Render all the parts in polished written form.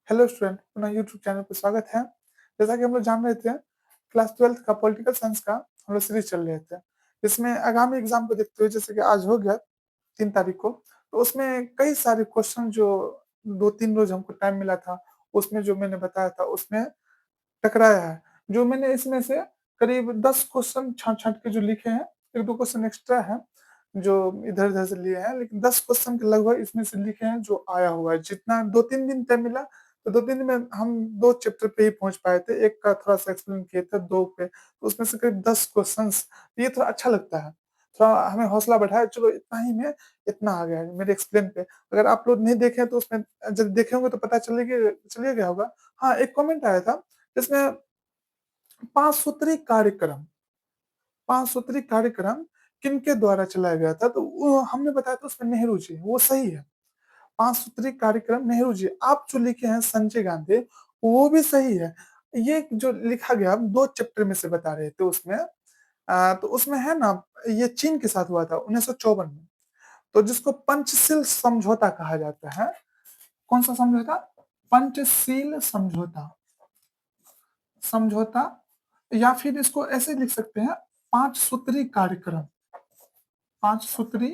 Hello student, अपना YouTube channel पे स्वागत है। जैसा कि हम लोग जान रहे थे, क्लास 12th का पॉलिटिकल साइंस का हम लोग सीरीज चल रहे थे। इसमें आगामी एग्जाम को देखते हुए जैसे कि आज हो गया 3 तारीख को, तो उसमें कई सारे क्वेश्चन जो 2-3 रोज हमको टाइम मिला था, उसमें जो मैंने बताया था उसमें टकराया है। जो मैंने इसमें से करीब 10 क्वेश्चन छाँट-छाँट के जो लिखे हैं, 1-2 क्वेश्चन एक्स्ट्रा हैं, जो इधर-उधर से लिए हैं, लेकिन 10 क्वेश्चन के लगभग इसमें से लिखे हैं जो आया हुआ है। जितना 2-3 दिन टाइम मिला, तो 2-3 दिन में हम 2 चैप्टर पे ही पहुँच पाए थे, एक का थोड़ा-सा एक्सप्लेन किए थे, 2 पे, तो उसमें से करीब 10 क्वेश्चंस, ये थोड़ा अच्छा लगता है। थोड़ा हमें हौसला बढ़ा है, चलो इतना ही में इतना आ गया है मेरे एक्सप्लेन पे। अगर आप लोग नहीं देखे हैं तो उसमें जब देखे होंगे तो पता चलिए गया होगा। हाँ, एक कमेंट आया था जिसमें 5 सूत्री कार्यक्रम 5 सूत्री कार्यक्रम किनके द्वारा चलाया गया था? तो वो हमने बताया था उसमें नेहरू जी, वो सही है। 5 सूत्री कार्यक्रम नेहरू जी। आप जो लिखे हैं संजय गांधी, वो भी सही है। ये जो लिखा गया हम 2 चैप्टर में से बता रहे थे उसमें। तो उसमें है ना, ये चीन के साथ हुआ था 1954 में। तो जिसको पंचशील समझौता कहा जाता है। कौन-सा समझौता? पंचशील समझौता। समझौता या फिर इसको ऐसे लिख सकते हैं 5 सूत्री कार्यक्रम। 5 सूत्री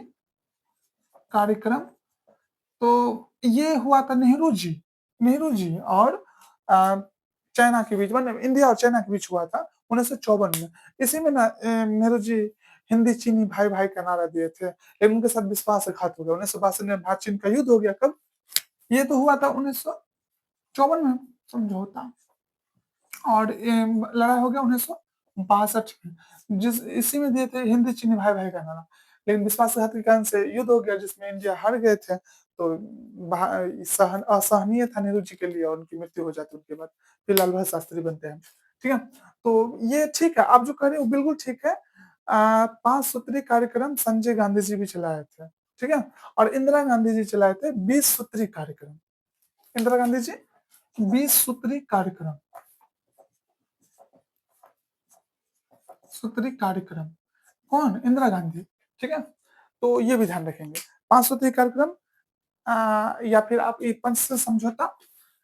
कार्यक्रम। तो ये हुआ था नेहरू जी और अ, चाइना के बीच, मतलब इंडिया और चाइना के बीच हुआ था 1954 में। इसी में ना नेहरू जी हिंदी चीनी भाई-भाई का नारा दिए थे, लेकिन उनके साथ विश्वासघात हो गया। 1962 में भारत चीन का युद्ध हो गया कब? ये तो हुआ था 1954 में समझौता। और लड़ाई हो गया 1962 में, जिस इसी में दिए थे हिंदी चीनी भाई भाई का नारा। लेकिन विश्वासघात के कारण से युद्ध हो गया जिसमें इंडिया हार गए थे, तो असहनीय था नेहरू जी के लिए और उनकी मृत्यु हो जाती है उनके बाद। फिर लाल बहादुर शास्त्री बनते हैं। ठीक है, तो ये ठीक है, आप जो कह रहे हो बिल्कुल ठीक है। 5 सूत्री कार्यक्रम संजय गांधी जी भी चलाए थे। ठीक है, और इंदिरा गांधी जी चलाए थे 20 सूत्री कार्यक्रम। इंदिरा गांधी जी 20 सूत्री कार्यक्रम, सूत्री कार्यक्रम। कौन? इंदिरा गांधी। ठीक है, तो ये भी ध्यान रखेंगे। 5 सूत्री कार्यक्रम या फिर आप ये पंचशील समझौता,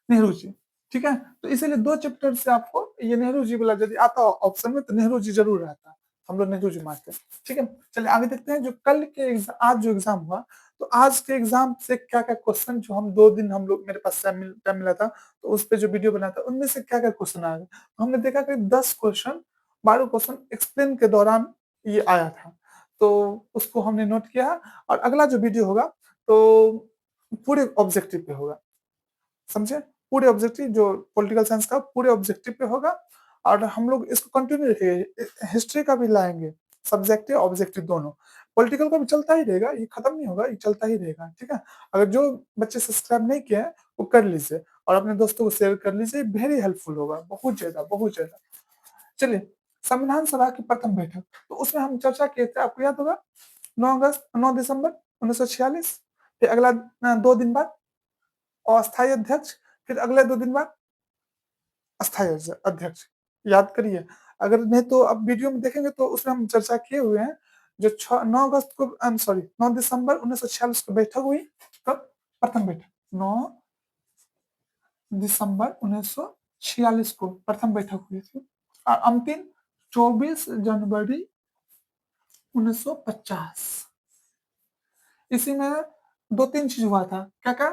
नेहरू जी। ठीक है, तो इसीलिए 2 चैप्टर से आपको ये नेहरू जी वाला यदि आता ऑप्शन में तो नेहरू जी जरूर रहता। हम लोग नेहरू जी मानते हैं। ठीक है, चलिए आगे देखते हैं। जो कल के आज जो एग्जाम हुआ, तो आज के एग्जाम से क्या-क्या क्वेश्चन, जो हम 2 दिन हम लोग मेरे पास टाइम मिला था, तो उस पे जो वीडियो बनाया था, उनमें से क्या-क्या क्वेश्चन आए। तो हमने देखा कि 10 क्वेश्चन, 12 क्वेश्चन एक्सप्लेन के दौरान ये आया था। तो उसको हमने नोट किया है, और अगला जो वीडियो होगा, तो पूरे ऑब्जेक्टिव पे होगा। समझे? पूरे ऑब्जेक्टिव जो पॉलिटिकल साइंस का पूरे ऑब्जेक्टिव पे होगा, और हम लोग इसको कंटिन्यू रखेंगे। हिस्ट्री का भी लाएँगे, सब्जेक्टिव, ऑब्जेक्टिव दोनों। पॉलिटिकल का भी चलता ही रहेगा, ये खत्म नहीं होगा, ये चलता ही रहेगा, ठीक है? अगर जो बच्चे सब्सक्राइब नहीं किए हैं, वो कर लीजिए और अपने दोस्तों को शेयर कर लीजिए, वेरी हेल्पफुल होगा, बहुत ज़्यादा, बहुत ज़्यादा। चलिए, संविधान सभा की प्रथम बैठक, तो उसमें हम चर्चा किए थे, आपको याद होगा? 9 दिसंबर 1946। फिर अगला 2 दिन बाद अस्थायी अध्यक्ष, फिर अगले 2 दिन बाद अस्थायी अध्यक्ष। याद करिए, अगर नहीं तो अब वीडियो में देखेंगे तो उसमें हम चर्चा किए हुए हैं। जो 9 अगस्त को, 9 दिसंबर 1946 को बैठक हुई। कब? प्रथम बैठक 9 दिसंबर 1946 को प्रथम बैठक हुई थी, और अंतिम 24 जनवरी 1950। इसी में 2-3 चीज हुआ था। क्या-क्या?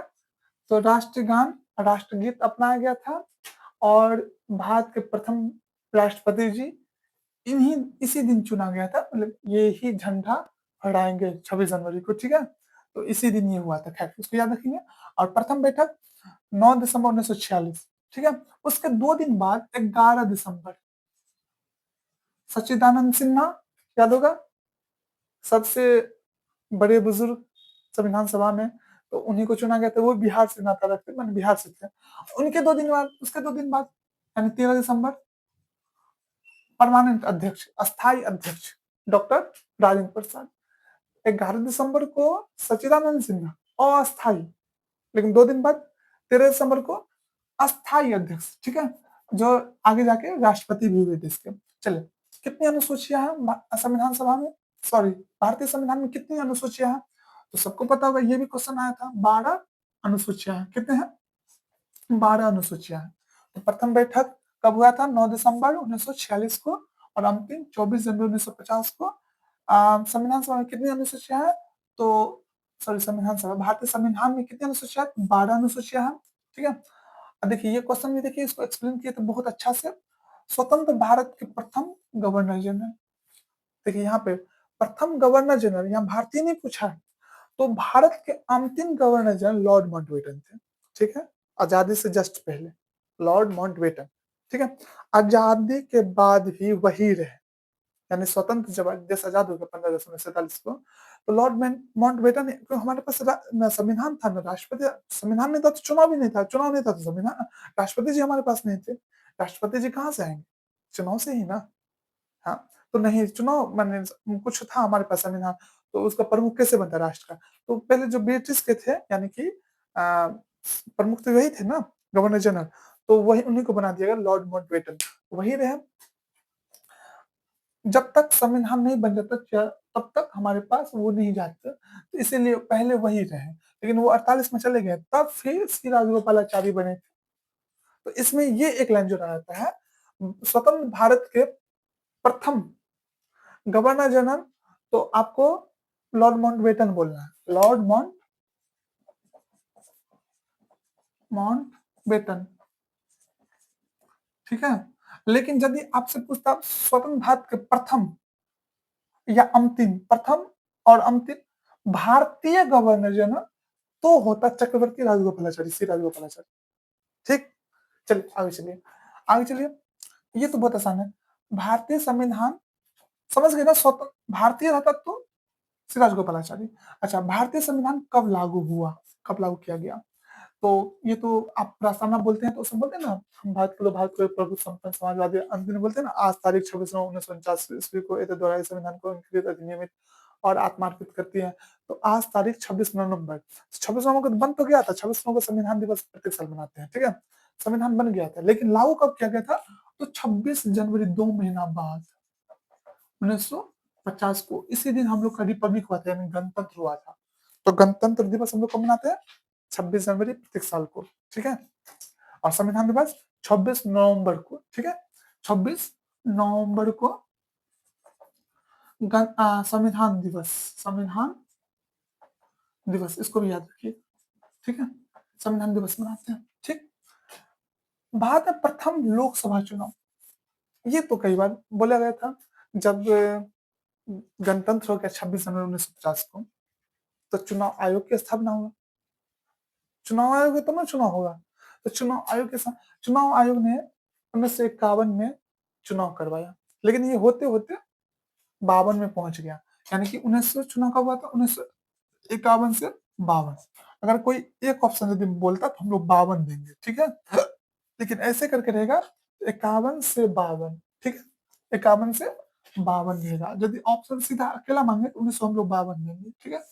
तो राष्ट्रगान, राष्ट्रगीत अपनाया गया था, और भारत के प्रथम राष्ट्रपति जी इन्हीं इसी दिन चुना गया था, मतलब ये ही झंडा फहराएँगे 26 जनवरी को, ठीक है? तो इसी दिन ये हुआ था, खैर उसको याद रखेंगे। और प्रथम बैठक 9 दिसंबर 1946, ठीक है? उसके 2 दिन बाद 11 दिसंबर सच्चिदानंद सिन्हा, याद होगा? सबसे बड़े बुजुर्ग संविधान सभा में, तो उन्हीं को चुना गया था। वो बिहार से नाता रखते, माने बिहार से थे। उनके 2 दिन बाद, उसके 2 दिन बाद, यानी 13 दिसंबर परमानेंट अध्यक्ष, अस्थायी अध्यक्ष डॉक्टर राजेंद्र प्रसाद। 11 दिसंबर को सच्चिदानंद सिन्हा अस्थायी, लेकिन 2 दिन बाद 13 दिसंबर को अस्थायी अध्यक्ष, ठीक है? जो आगे जाके राष्ट्रपति भी हुए देश के। चलिए, कितनी अनुसूचियां हैं संविधान सभा में, सॉरी, भारतीय संविधान में कितनी अनुसूचियां हैं? तो सबको पता होगा, ये भी क्वेश्चन आया था। 12 अनुसूचियां हैं। कितने हैं? 12 अनुसूचियां हैं। तो प्रथम बैठक कब हुआ था? 9 दिसंबर 1946 को, और अंतिम 24 जनवरी 1950 को। संविधान सभा में कितनी अनुसूचियां हैं? तो सॉरी, संविधान सभा, भारतीय संविधान में कितनी अनुसूचियां हैं? 12 अनुसूचियां हैं। ठीक है। अब देखिए ये क्वेश्चन भी, देखिए इसको एक्सप्लेन किया तो बहुत अच्छा से। स्वतंत्र भारत के प्रथम गवर्नर जनरल, देखिए यहाँ पे प्रथम गवर्नर जनरल, यहाँ भारतीय नहीं पूछा है, तो भारत के अंतिम गवर्नर जनरल लॉर्ड माउंटबेटन थे। ठीक है, आजादी से जस्ट पहले लॉर्ड माउंटबेटन। ठीक है, आजादी के बाद भी वही रहे, यानी स्वतंत्र जब देश आजाद हो गया 15 अगस्त 1947 को, तो लॉर्ड माउंटबेटन हमारे पास न संविधान था, न राष्ट्रपति। संविधान नहीं था तो चुनाव भी नहीं था, चुनाव नहीं था तो संविधान, राष्ट्रपति जी हमारे पास नहीं थे। राष्ट्रपति जी कहाँ से आएंगे? चुनाव से ही ना। हाँ, तो नहीं चुनाव माने कुछ था हमारे पास संविधान, तो उसका प्रमुख कैसे बनता राष्ट्र का? तो पहले जो ब्रिटिश के थे, यानी कि प्रमुख तो वही थे ना, गवर्नर जनरल, तो वही उन्हीं को बना दिया गया, लॉर्ड माउंटबेटन वही रहे। जब तक संविधान नहीं बन जाता तब तक हमारे पास वो नहीं जाते, तो इसीलिए पहले वही रहे, लेकिन वो 48 में चले गए, तब फिर श्री राजगोपालाचारी बने। तो इसमें ये एक लाइन जो रहता है, स्वतंत्र भारत के प्रथम गवर्नर जनरल, तो आपको लॉर्ड माउंटबेटन बोलना है, लॉर्ड माउंटबेटन। ठीक है, लेकिन यदि आपसे पूछता स्वतंत्र भारत के प्रथम या अंतिम, प्रथम और अंतिम भारतीय गवर्नर जनरल, तो होता चक्रवर्ती राजगोपालाचारी, श्री राजगोपालाचारी। ठीक, चलिए आगे चलिए, आगे चलिए। ये तो बहुत आसान है। भारतीय संविधान समझ गए ना, स्वतंत्र भारतीय रहता तो श्री राजगोपालाचारी। अच्छा, भारतीय संविधान कब लागू हुआ, कब लागू किया गया? तो ये तो आप प्रार्थना बोलते हैं तो उसमें बोलते हैं ना, हम भारत के लोग, भारत को एक प्रभु संपन्न समाजवादी अंत में बोलते हैं ना, आज तारीख 26/9/1949 को इस द्वारा इस संविधान को अंकित, अधिनियमित और आत्मार्पित करती है। तो आज तारीख 26 नवंबर, 26 नवंबर को बन तो गया था, 26 नवंबर को संविधान दिवस प्रत्येक साल मनाते हैं। ठीक है, संविधान बन गया था, लेकिन लागू कब किया गया था? तो 26 जनवरी, 2 महीना बाद, 1950 को, इसी दिन हम लोग का रिपब्लिक हुआ था, यानी गणतंत्र हुआ था। तो गणतंत्र दिवस हम लोग कब मनाते हैं? 26 जनवरी प्रत्येक साल को। ठीक है, और संविधान दिवस 26 नवंबर को। ठीक है, 26 नवंबर को संविधान दिवस, संविधान दिवस, इसको भी याद रखिए। ठीक है, संविधान दिवस मनाते हैं। ठीक, भारत में प्रथम लोकसभा चुनाव, ये तो कई बार बोला गया था, जब गणतंत्र हो गया 26 जनवरी 1950 को, तो चुनाव आयोग की स्थापना हुआ। चुनाव आयोग है तो ना चुनाव होगा, तो चुनाव आयोग के साथ, चुनाव आयोग ने 1951 में चुनाव करवाया, लेकिन ये होते होते 52 में पहुंच गया, यानी कि 1900 चुनाव कब हुआ था? 1951 से 52। अगर कोई एक ऑप्शन यदि बोलता तो हम लोग 52 देंगे। ठीक है, लेकिन ऐसे करके रहेगा 51 से 52। ठीक है, 51 से 52 रहेगा, यदि ऑप्शन सीधा अकेला मांगे तो 1900 हम लोग 52 देंगे। ठीक है,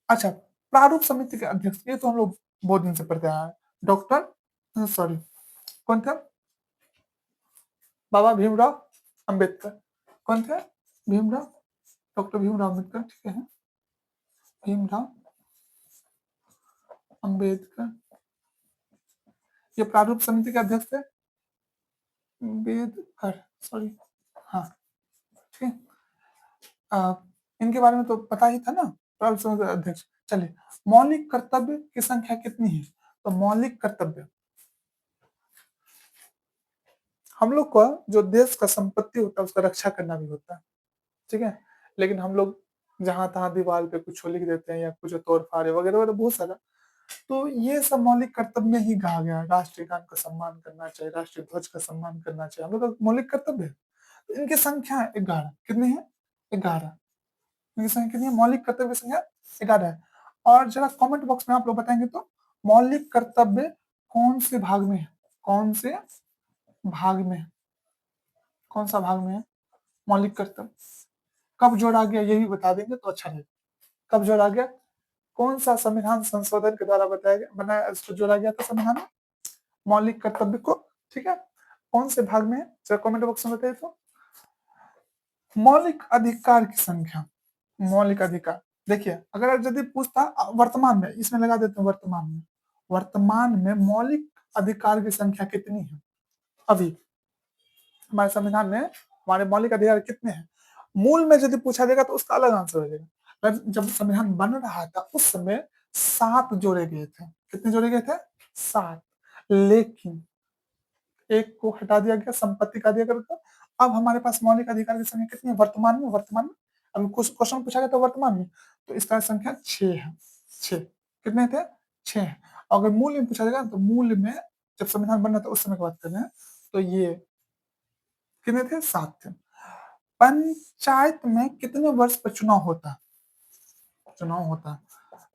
अच्छा, प्रारूप समिति के अध्यक्ष, ये तो हम लोग बहुत दिन से पढ़ते आए हैं, डॉक्टर, सॉरी, कौन थे? बाबा भीमराव अंबेडकर। कौन थे? भीमराव, डॉक्टर भीमराव अम्बेडकर। ठीक है, भीमराव अंबेडकर, ये प्रारूप समिति के अध्यक्ष थे, अम्बेडकर, सॉरी। हाँ, ठीक है, इनके बारे में तो पता ही था ना, प्रारूप समिति के अध्यक्ष। चलिए, मौलिक कर्तव्य की संख्या कितनी है? तो मौलिक कर्तव्य, हम लोग का जो देश का संपत्ति होता है उसका रक्षा करना भी होता है। ठीक है, लेकिन हम लोग जहां तहां दीवार पे कुछ लिख देते हैं, या कुछ तोड़ फाड़े वगैरह वगैरह बहुत सारा, तो ये सब मौलिक कर्तव्य में ही कहा गया है। राष्ट्रीय गान का सम्मान करना चाहिए, राष्ट्रीय ध्वज का सम्मान करना चाहिए, हम लोग का मौलिक कर्तव्य है। तो इनकी संख्या है 11, कितनी है? 11, इनकी संख्या कितनी है? मौलिक कर्तव्य की संख्या 11 है। और जरा कमेंट बॉक्स में आप लोग बताएंगे तो, मौलिक कर्तव्य कौन से भाग में है? कौन से भाग में है? कौन सा भाग में है मौलिक कर्तव्य? कब जोड़ा गया ये भी बता देंगे तो अच्छा रहेगा। कब जोड़ा गया? कौन सा संविधान संशोधन के द्वारा बताया गया, बनाया, इसको जोड़ा गया था संविधान में, मौलिक कर्तव्य को? ठीक है, कौन से भाग में है जरा कमेंट बॉक्स में बताइए तो। मौलिक अधिकार की संख्या, मौलिक अधिकार, देखिए अगर यदि पूछता वर्तमान में, इसमें लगा देते हैं वर्तमान में, वर्तमान में मौलिक अधिकार की संख्या कितनी है? अभी हमारे संविधान में हमारे मौलिक अधिकार कितने हैं? मूल में यदि पूछा जाएगा तो उसका अलग आंसर हो जाएगा। पर जब संविधान बन रहा था उस समय 7 जोड़े गए थे। कितने जोड़े गए थे? 7। लेकिन एक को हटा दिया गया, संपत्ति का दिया गया। अब हमारे पास मौलिक अधिकार की संख्या कितनी है वर्तमान में? वर्तमान में अब कुछ क्वेश्चन पूछा गया था वर्तमान में, तो इसका संख्या 6 है। 6 कितने थे? 6 है। अगर मूल में पूछा जाएगा तो मूल में जब संविधान बन रहा था उस समय की बात कर रहे हैं, तो ये कितने थे? 7 थे। पंचायत में कितने वर्ष पर चुनाव होता है? चुनाव होता है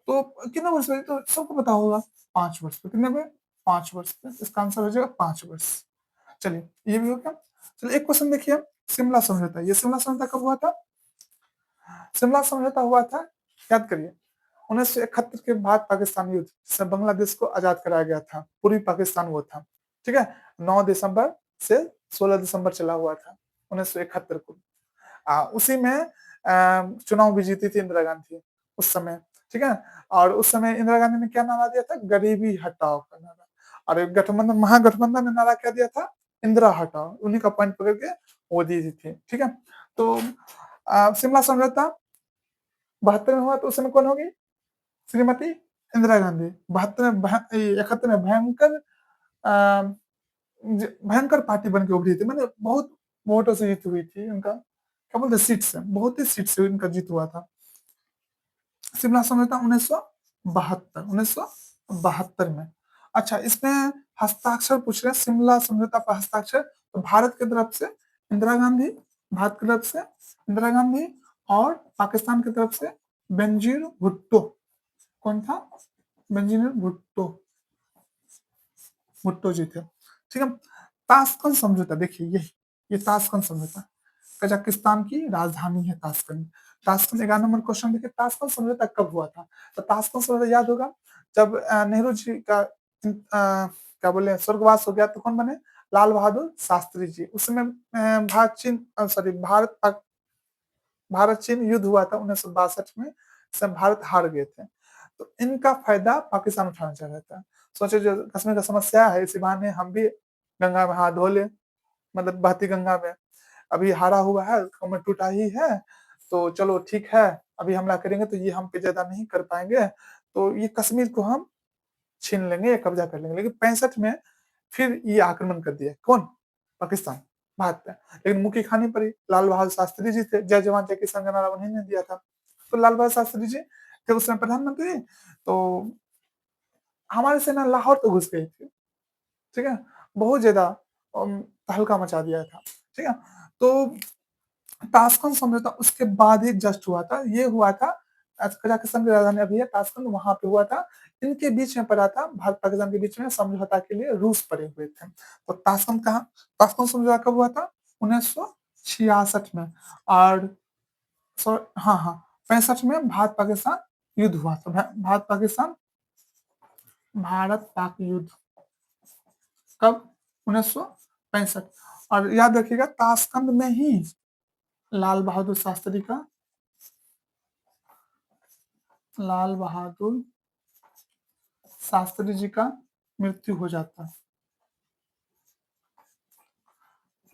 तो कितने वर्ष पे? तो सबको पता होगा 5 वर्ष पे। कितने पे? 5 वर्ष पे। इसका आंसर हो जाएगा 5 वर्ष। चलिए ये भी हो गया। चलिए एक क्वेश्चन देखिए, शिमला समझौता। ये शिमला समझौता कब हुआ था? शिमला समझौता हुआ था, याद करिए, 1971 के भारत पाकिस्तान युद्ध से बांग्लादेश को आजाद कराया गया था। पूर्वी पाकिस्तान वो था, ठीक है। 9 दिसंबर से 16 दिसंबर चला हुआ था 1971 को। उसी में चुनाव भी जीती थी इंदिरा गांधी उस समय, ठीक है। और उस समय इंदिरा गांधी ने क्या नारा दिया था? गरीबी हटाओ का नारा। और गठबंधन, महागठबंधन ने नारा क्या दिया था? इंदिरा हटाओ। उन्हीं का पॉइंट पकड़ के वो दी थी, ठीक है। तो शिमला समझौता 72 में हुआ, तो उस समय कौन होगी? श्रीमती इंदिरा गांधी। 72 में 71 में अ, भयंकर पार्टी बन के उभरी थी, मतलब बहुत वोटों से जीत हुई थी उनका, क्या बोलते, सीट से, बहुत ही सीट से उनका जीत हुआ था। शिमला समझौता 1972 में। अच्छा, इसमें हस्ताक्षर पूछ रहे हैं, शिमला समझौता पर हस्ताक्षर तो भारत की तरफ से इंदिरा गांधी, भारत की तरफ से इंदिरा गांधी, और पाकिस्तान की तरफ से बेनजीर भुट्टो। कौन था? बेनजीर भुट्टो, भुट्टो जी थे, ठीक है। ताशकंद समझौता देखिए, ये ताशकंद समझौता, कजाकिस्तान की राजधानी है ताशकंद। ताशकंद 11 नंबर क्वेश्चन देखिए, ताशकंद समझौता कब हुआ था? तो ताशकंद समझौता याद होगा, जब नेहरू जी का क्या बोले स्वर्गवास हो गया तो कौन बने? लाल बहादुर शास्त्री जी। उस समय भारत चीन, सॉरी, भारत चीन युद्ध हुआ था 1962 में, सब भारत हार गए थे। तो इनका फायदा पाकिस्तान उठाना चाह रहा था। सोचे जो कश्मीर का समस्या है, इसी बहाने हम भी गंगा में हाथ धो ले, मतलब बहती गंगा में। अभी हारा हुआ है, कमर टूटा ही है, तो चलो ठीक है, अभी हमला करेंगे तो ये हम पे ज्यादा नहीं कर पाएंगे, तो ये कश्मीर को हम छीन लेंगे या कब्जा कर लेंगे। लेकिन 65 में फिर ये आक्रमण कर दिया, कौन? पाकिस्तान, भारत पे। लेकिन मुक्की खानी पड़ी, लाल बहादुर शास्त्री जी थे, जय जवान जय किसान का नारा उन्हीं ने दिया था। तो लाल बहादुर शास्त्री जी थे उस समय प्रधानमंत्री, तो हमारी सेना लाहौर तो घुस गई थी, ठीक है, बहुत ज्यादा तहलका मचा दिया था, ठीक है। तो ताशकंद समझौता उसके बाद ही जस्ट हुआ था, ये हुआ था कजाकिस्तान की राजधानी अभी है ताशकंद, वहां पे हुआ था। इनके बीच में पड़ा था, भारत पाकिस्तान के बीच में समझौता के लिए रूस पड़े हुए थे। तो ताशकंद कहा, ताशकंद समझौता कब हुआ था? 1966 में। और हाँ हाँ, 65 में भारत पाकिस्तान युद्ध हुआ था। भारत पाक युद्ध कब? 1965। और याद रखिएगा ताशकंद में ही लाल बहादुर शास्त्री का, लाल बहादुर शास्त्री जी का मृत्यु हो जाता है।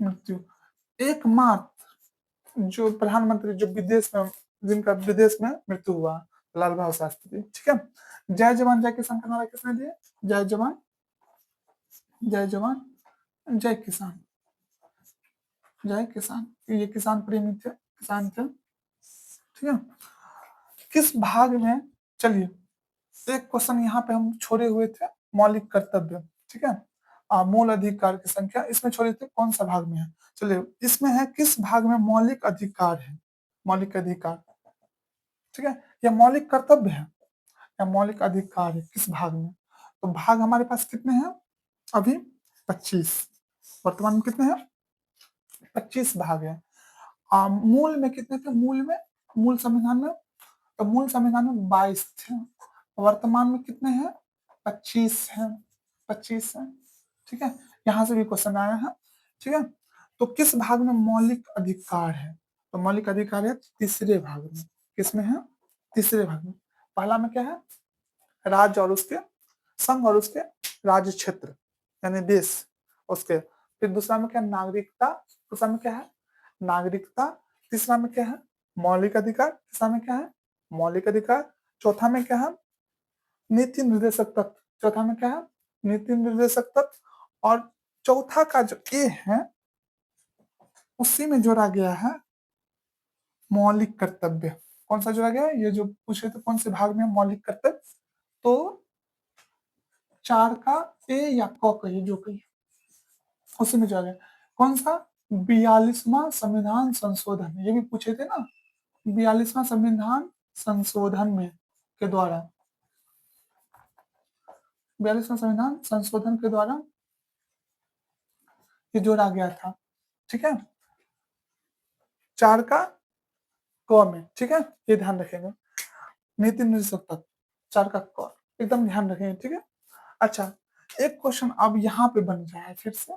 मृत्यु एकमात्र जो प्रधानमंत्री जो विदेश में, जिनका विदेश में मृत्यु हुआ, लाल बहादुर शास्त्री, ठीक है। जय जवान जय किसान का नारा किसने दिया? जय जवान, जय जवान, जय किसान, जय किसान। ये किसान प्रेमी थे, किसान थे, ठीक है। किस भाग में, चलिए एक क्वेश्चन यहाँ पे हम छोड़े हुए थे, मौलिक कर्तव्य, ठीक है। मूल अधिकार की संख्या इसमें छोड़े थे, कौन सा भाग में है? चलिए इसमें है, किस भाग में मौलिक अधिकार है? मौलिक अधिकार, ठीक है। या मौलिक कर्तव्य है या मौलिक अधिकार है, किस भाग में? तो भाग हमारे पास कितने हैं अभी? 25। वर्तमान में कितने हैं? 25 भाग है। मूल में कितने थे? मूल संविधान में, तो मूल संविधान में 22 थे। वर्तमान में कितने हैं? 25 हैं, 25 हैं, ठीक है। यहाँ से भी क्वेश्चन आया है, ठीक है। तो किस भाग में मौलिक अधिकार है? तो मौलिक अधिकार है तीसरे भाग में। किसमें है? तीसरे भाग में। पहला में क्या है? राज्य और उसके संघ और उसके राज्य क्षेत्र यानी देश उसके। फिर दूसरा में क्या है? नागरिकता। दूसरा में क्या है? नागरिकता। तीसरा में क्या है? मौलिक अधिकार। तीसरा में क्या है? मौलिक अधिकार। चौथा में क्या है? नीति निर्देशक तत्व। चौथा में क्या है? नीति निर्देशक तत्व। और चौथा का जो ए है उसी में जोड़ा गया है मौलिक कर्तव्य। कौन सा जोड़ा गया है? ये जो पूछे थे कौन से भाग में है मौलिक कर्तव्य, तो 4 का ए या क कहिए जो कहिए उसी में जोड़ा गया। कौन सा? 42वां संविधान संशोधन, ये भी पूछे थे ना। 42वां संविधान संशोधन में के द्वारा 42वां संविधान संशोधन के द्वारा ये जोड़ा गया था। ठीक है, 4 का क में। ठीक है, ये ध्यान रखेंगे। नीति निर्देशक तत्व 4 का क एकदम ध्यान रखेंगे। ठीक है। अच्छा, एक क्वेश्चन अब यहाँ पे बन रहा है फिर से,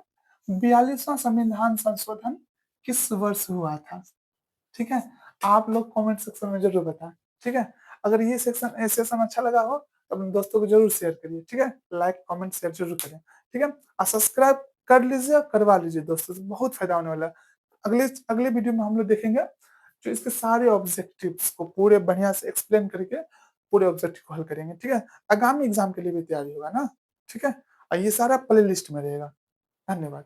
42वां संविधान संशोधन किस वर्ष हुआ था? ठीक है, आप लोग कमेंट सेक्शन में जरूर बताएं। ठीक है, अगर ये सेशन अच्छा लगा हो तो अपने दोस्तों को जरूर शेयर करिए। ठीक है, लाइक कमेंट शेयर जरूर करें। ठीक है, और सब्सक्राइब कर लीजिए, करवा लीजिए दोस्तों से, बहुत फायदा होने वाला है। अगले अगले वीडियो में हम लोग देखेंगे जो इसके सारे ऑब्जेक्टिव्स को पूरे बढ़िया से एक्सप्लेन करके पूरे ऑब्जेक्टिव को हल करेंगे। ठीक है, आगामी एग्जाम के लिए भी तैयारी होगा ना। ठीक है, और ये सारा प्ले लिस्ट में रहेगा। धन्यवाद।